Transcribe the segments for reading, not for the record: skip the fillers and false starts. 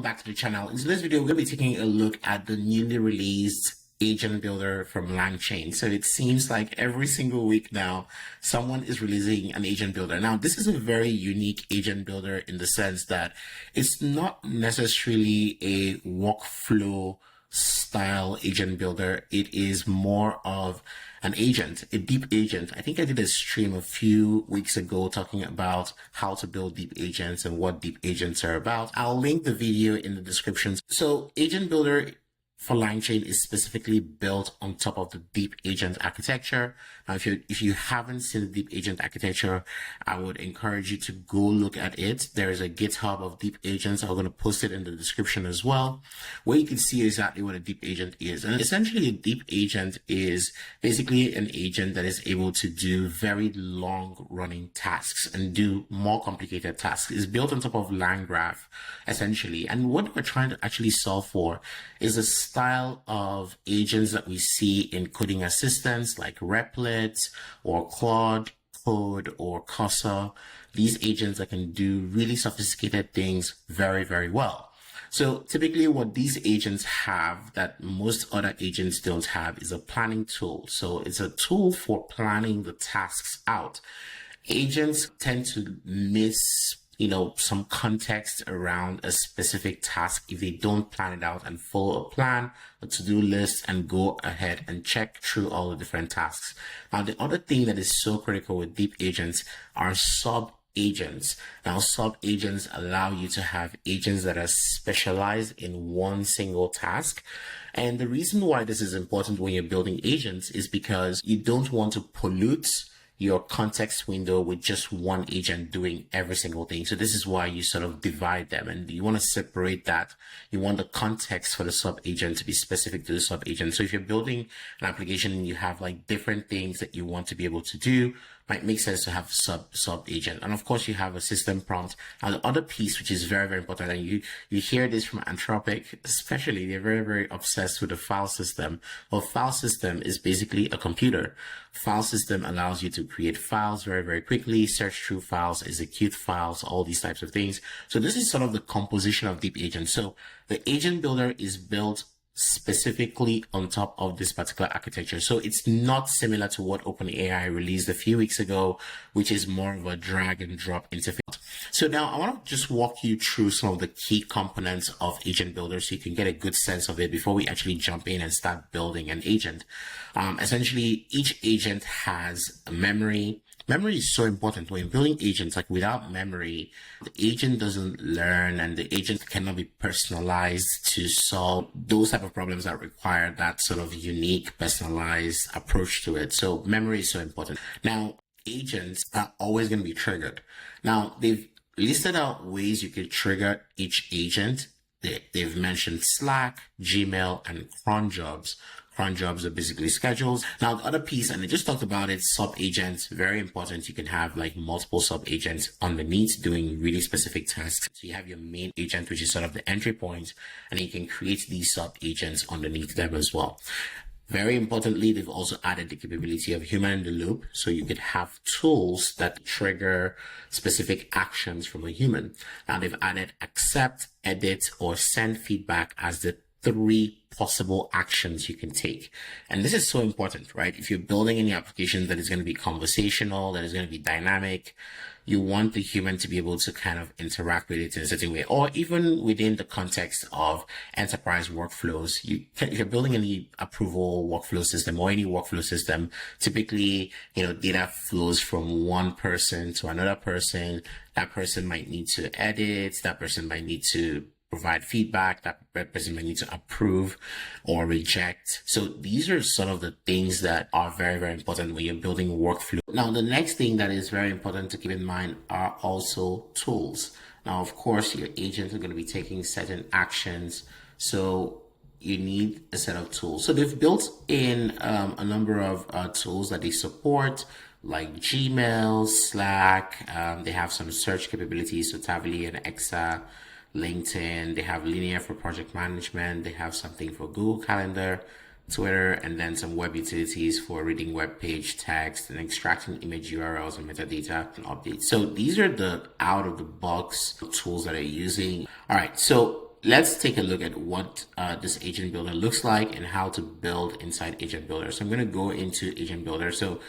welcome back to the channel. In today's video, we're going to be taking a look at the newly released agent builder from LangChain. So it seems like every single week now, someone is releasing an agent builder. Now, this is a very unique agent builder in the sense that it's not necessarily a workflow style agent builder. It is more of an agent, a deep agent. I think I did a stream a few weeks ago talking about how to build deep agents and what deep agents are about. I'll link the video in the description. So agent builder for LangChain is specifically built on top of the deep agent architecture. Now, if you haven't seen the deep agent architecture, I would encourage you to go look at it. There is a GitHub of deep agents. I'm going to post it in the description as well, where you can see exactly what a deep agent is. And essentially, a deep agent is basically an agent that is able to do very long running tasks and do more complicated tasks. It's built on top of LangGraph, essentially. And what we're trying to actually solve for is a style of agents that we see in coding assistants like Replit or Claude Code or Cursor. These agents that can do really sophisticated things very, very well. So typically what these agents have that most other agents don't have is a planning tool. So it's a tool for planning the tasks out. Agents tend to miss some context around a specific task if they don't plan it out and follow a plan, a to-do list, and go ahead and check through all the different tasks. Now, the other thing that is so critical with deep agents are sub-agents. Now, sub-agents allow you to have agents that are specialized in one single task. And the reason why this is important when you're building agents is because you don't want to pollute your context window with just one agent doing every single thing. So this is why you sort of divide them and you want to separate that. You want the context for the sub agent to be specific to the sub agent. So if you're building an application and you have like different things that you want to be able to do, might make sense to have sub agent. And of course you have a system prompt. Now the other piece, which is very, very important, and you hear this from Anthropic, especially, they're very, very obsessed with the file system. Well, file system is basically a computer. File system allows you to create files very, very quickly, search through files, execute files, all these types of things. So this is sort of the composition of deep agents. So the agent builder is built specifically on top of this particular architecture. So it's not similar to what OpenAI released a few weeks ago, which is more of a drag and drop interface. So now I want to just walk you through some of the key components of agent builder so you can get a good sense of it before we actually jump in and start building an agent. Essentially, each agent has a memory. Memory is so important when you're building agents. Like without memory, the agent doesn't learn and the agent cannot be personalized to solve those type of problems that require that sort of unique, personalized approach to it. So memory is so important. Now, agents are always going to be triggered. Now, they've listed out ways you could trigger each agent. They've mentioned Slack, Gmail, and cron jobs. Cron jobs are basically schedules. Now, the other piece, and I just talked about it, sub-agents, very important. You can have like multiple sub-agents underneath doing really specific tasks. So you have your main agent, which is sort of the entry point, and you can create these sub-agents underneath them as well. Very importantly, they've also added the capability of human in the loop. So you could have tools that trigger specific actions from a human. Now they've added accept, edit, or send feedback as the 3 possible actions you can take. And this is so important, right? If you're building any application that is going to be conversational, that is going to be dynamic, you want the human to be able to kind of interact with it in a certain way, or even within the context of enterprise workflows. If you're building any approval workflow system or any workflow system, typically, data flows from one person to another person. That person might need to edit, that person might need to provide feedback, that person may need to approve or reject. So these are some of the things that are very, very important when you're building workflow. Now, the next thing that is very important to keep in mind are also tools. Now, of course, your agents are going to be taking certain actions. So you need a set of tools. So they've built in a number of tools that they support, like Gmail, Slack. They have some search capabilities, so Tavily and Exa. LinkedIn, they have Linear for project management, they have something for Google Calendar, Twitter, and then some web utilities for reading web page text and extracting image URLs and metadata and updates. So these are the out of the box tools that I'm using. All right. So let's take a look at what this agent builder looks like and how to build inside agent builder. So I'm going to go into agent builder. So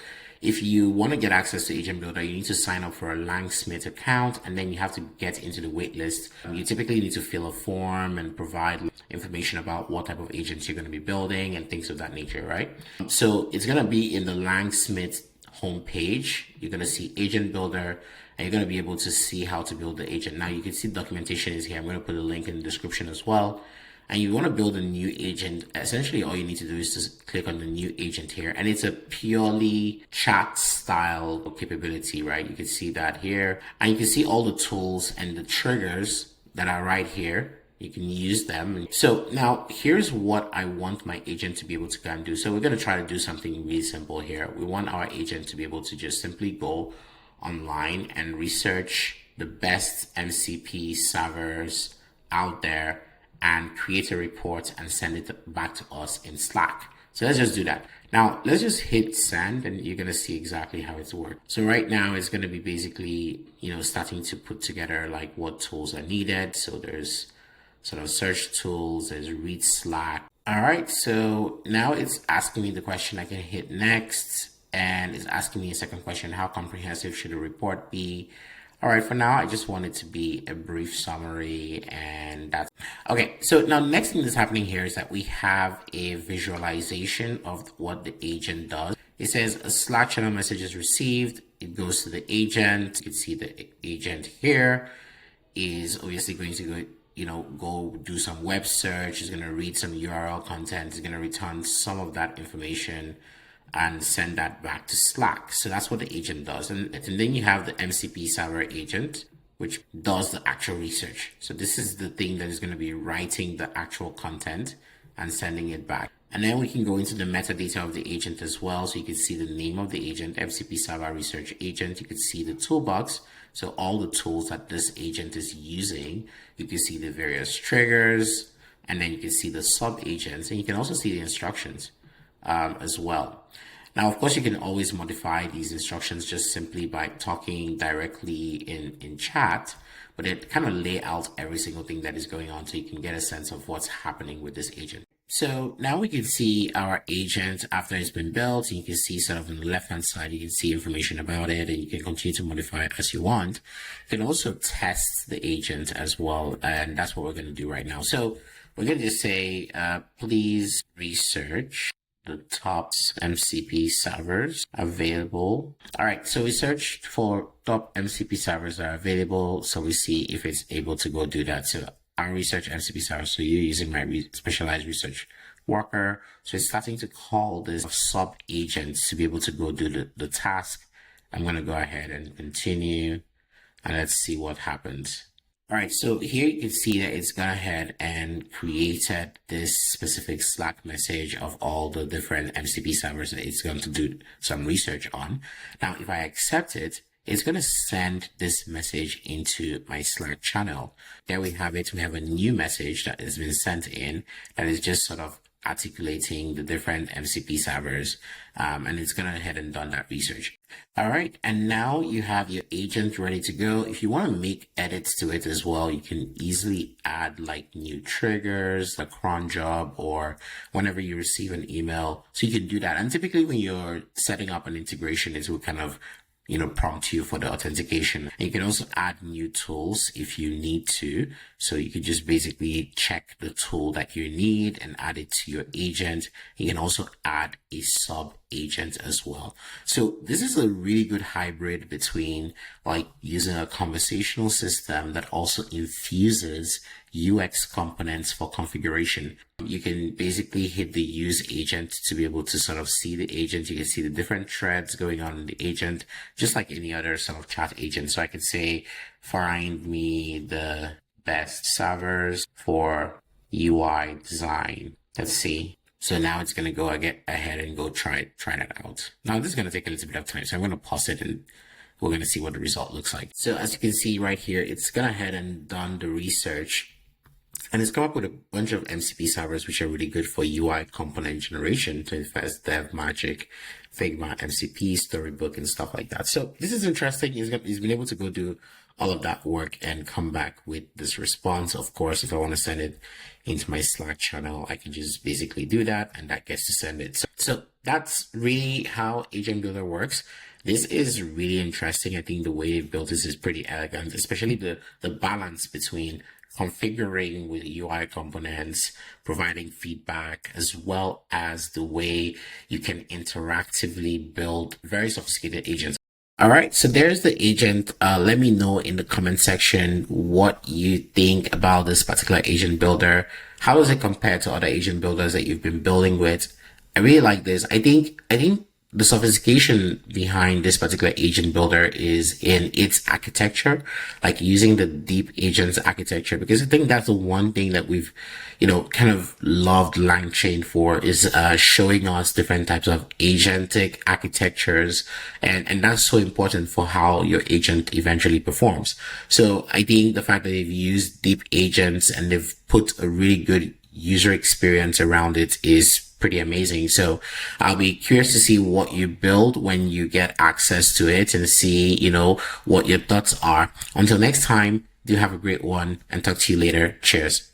if you want to get access to agent builder, you need to sign up for a Langsmith account, and then you have to get into the wait list. You typically need to fill a form and provide information about what type of agents you're going to be building and things of that nature, right? So it's going to be in the Langsmith homepage. You're going to see agent builder, and you're going to be able to see how to build the agent. Now you can see documentation is here. I'm going to put a link in the description as well. And you want to build a new agent. Essentially, all you need to do is just click on the new agent here. And it's a purely chat style capability, right? You can see that here. And you can see all the tools and the triggers that are right here. You can use them. So now here's what I want my agent to be able to go and do. So we're going to try to do something really simple here. We want our agent to be able to just simply go online and research the best MCP servers out there and create a report and send it back to us in Slack. So let's just do that. Now, let's just hit send and you're going to see exactly how it's worked. So right now it's going to be basically, starting to put together like what tools are needed. So there's sort of search tools, there's read Slack. All right. So now it's asking me the question. I can hit next and it's asking me a second question. How comprehensive should a report be? All right, for now, I just want it to be a brief summary and that's okay. So now next thing that's happening here is that we have a visualization of what the agent does. It says a Slack channel message is received. It goes to the agent. You can see the agent here is obviously going to go, go do some web search. It's going to read some URL content. It's going to return some of that information and send that back to Slack. So that's what the agent does. And then you have the MCP server agent, which does the actual research. So this is the thing that is going to be writing the actual content and sending it back. And then we can go into the metadata of the agent as well. So you can see the name of the agent, MCP server research agent. You can see the toolbox. So all the tools that this agent is using, you can see the various triggers, and then you can see the sub agents, and you can also see the instructions as well. Now, of course, you can always modify these instructions just simply by talking directly in chat, but it kind of lay out every single thing that is going on so you can get a sense of what's happening with this agent. So now we can see our agent after it's been built, and you can see sort of on the left-hand side, you can see information about it, and you can continue to modify it as you want. You can also test the agent as well, and that's what we're going to do right now. So we're going to just say, please research the top MCP servers available. All right, so we searched for top MCP servers that are available. So we see if it's able to go do that. So our research MCP servers. So you're using my specialized research worker. So it's starting to call this sub agents to be able to go do the task. I'm going to go ahead and continue and let's see what happens. All right, so here you can see that it's gone ahead and created this specific Slack message of all the different MCP servers that it's going to do some research on. Now, if I accept it, it's going to send this message into my Slack channel. There we have it. We have a new message that has been sent in that is just sort of articulating the different MCP servers, and it's gone ahead and done that research. All right, and now you have your agent ready to go. If you want to make edits to it as well, you can easily add like new triggers, like cron job, or whenever you receive an email. So you can do that. And typically when you're setting up an integration, it will kind of prompt you for the authentication. And you can also add new tools if you need to. So you could just basically check the tool that you need and add it to your agent. You can also add a sub agent as well. So this is a really good hybrid between like using a conversational system that also infuses UX components for configuration. You can basically hit the use agent to be able to sort of see the agent. You can see the different threads going on in the agent, just like any other sort of chat agent. So I could say, find me the best servers for UI design. Let's see. So now it's going to go ahead and go try that out. Now this is going to take a little bit of time. So I'm going to pause it and we're going to see what the result looks like. So as you can see right here, it's gone ahead and done the research And it's come up with a bunch of MCP servers, which are really good for UI component generation, to invest Dev, Magic, Figma, MCP, Storybook, and stuff like that. So this is interesting. He's been able to go do all of that work and come back with this response. Of course, if I want to send it into my Slack channel, I can just basically do that, and that gets to send it. So that's really how Agent Builder works. This is really interesting. I think the way they've built this is pretty elegant, especially the balance between configuring with UI components, providing feedback, as well as the way you can interactively build very sophisticated agents. All right, so there's the agent. Let me know in the comment section what you think about this particular agent builder. How does it compare to other agent builders that you've been building with? I really like this. I think the sophistication behind this particular agent builder is in its architecture, like using the deep agents architecture, because I think that's the one thing that we've, kind of loved LangChain for, is showing us different types of agentic architectures. And that's so important for how your agent eventually performs. So I think the fact that they've used deep agents and they've put a really good user experience around it is pretty amazing. So I'll be curious to see what you build when you get access to it, and see, what your thoughts are. Until next time, do have a great one, and talk to you later. Cheers.